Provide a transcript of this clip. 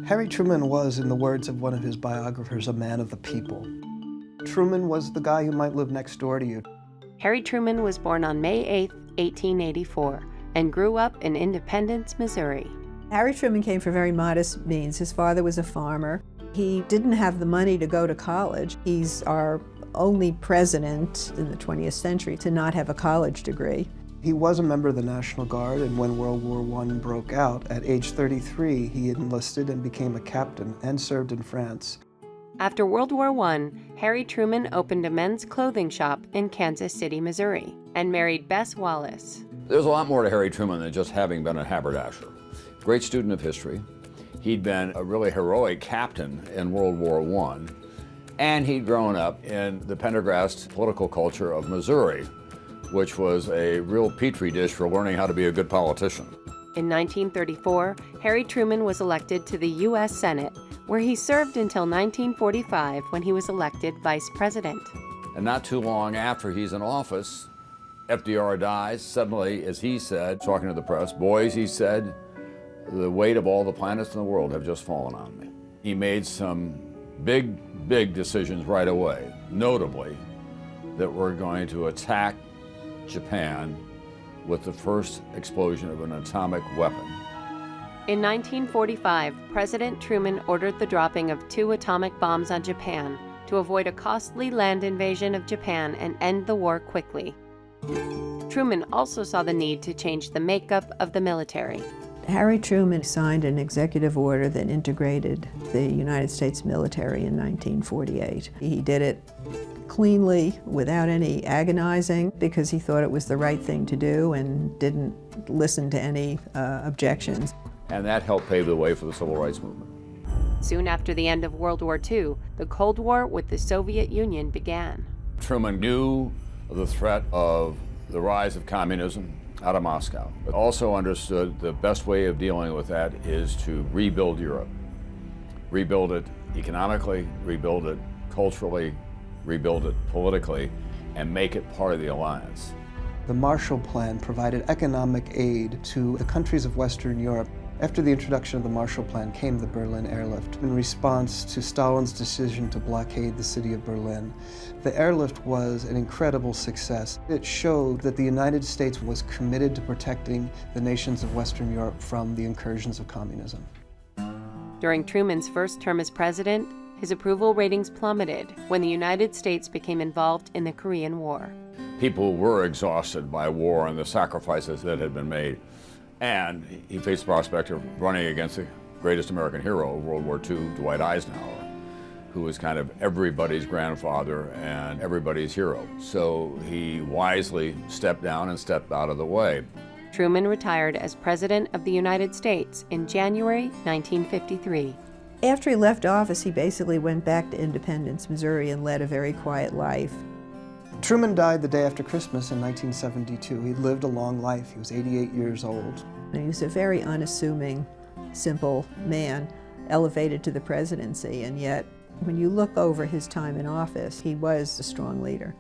Harry Truman was, in the words of one of his biographers, a man of the people. Truman was the guy who might live next door to you. Harry Truman was born on May 8, 1884, and grew up in Independence, Missouri. Harry Truman came from very modest means. His father was a farmer. He didn't have the money to go to college. He's our only president in the 20th century to not have a college degree. He was a member of the National Guard, and when World War I broke out, at age 33, he enlisted and became a captain and served in France. After World War I, Harry Truman opened a men's clothing shop in Kansas City, Missouri, and married Bess Wallace. There's a lot more to Harry Truman than just having been a haberdasher. Great student of history. He'd been a really heroic captain in World War I, and he'd grown up in the Pendergrast political culture of Missouri, which was a real petri dish for learning how to be a good politician. In 1934, Harry Truman was elected to the U.S. Senate, where he served until 1945 when he was elected vice president. And not too long after he's in office, FDR dies. Suddenly, as he said, talking to the press, "Boys," he said, "the weight of all the planets in the world have just fallen on me." He made some big decisions right away, notably that we're going to attack Japan with the first explosion of an atomic weapon. In 1945, President Truman ordered the dropping of 2 atomic bombs on Japan to avoid a costly land invasion of Japan and end the war quickly. Truman also saw the need to change the makeup of the military. Harry Truman signed an executive order that integrated the United States military in 1948. He did it cleanly, without any agonizing, because he thought it was the right thing to do and didn't listen to any objections. And that helped pave the way for the Civil Rights Movement. Soon after the end of World War II, the Cold War with the Soviet Union began. Truman knew of the threat of the rise of communism out of Moscow, but also understood the best way of dealing with that is to rebuild Europe. Rebuild it economically, rebuild it culturally, rebuild it politically, and make it part of the alliance. The Marshall Plan provided economic aid to the countries of Western Europe. After the introduction of the Marshall Plan came the Berlin airlift in response to Stalin's decision to blockade the city of Berlin. The airlift was an incredible success. It showed that the United States was committed to protecting the nations of Western Europe from the incursions of communism. During Truman's first term as president, his approval ratings plummeted when the United States became involved in the Korean War. People were exhausted by war and the sacrifices that had been made. And he faced the prospect of running against the greatest American hero of World War II, Dwight Eisenhower, who was kind of everybody's grandfather and everybody's hero. So he wisely stepped down and stepped out of the way. Truman retired as President of the United States in January 1953. After he left office, he basically went back to Independence, Missouri, and led a very quiet life. Truman died the day after Christmas in 1972. He lived a long life. He was 88 years old. And he was a very unassuming, simple man, elevated to the presidency, and yet when you look over his time in office, he was a strong leader.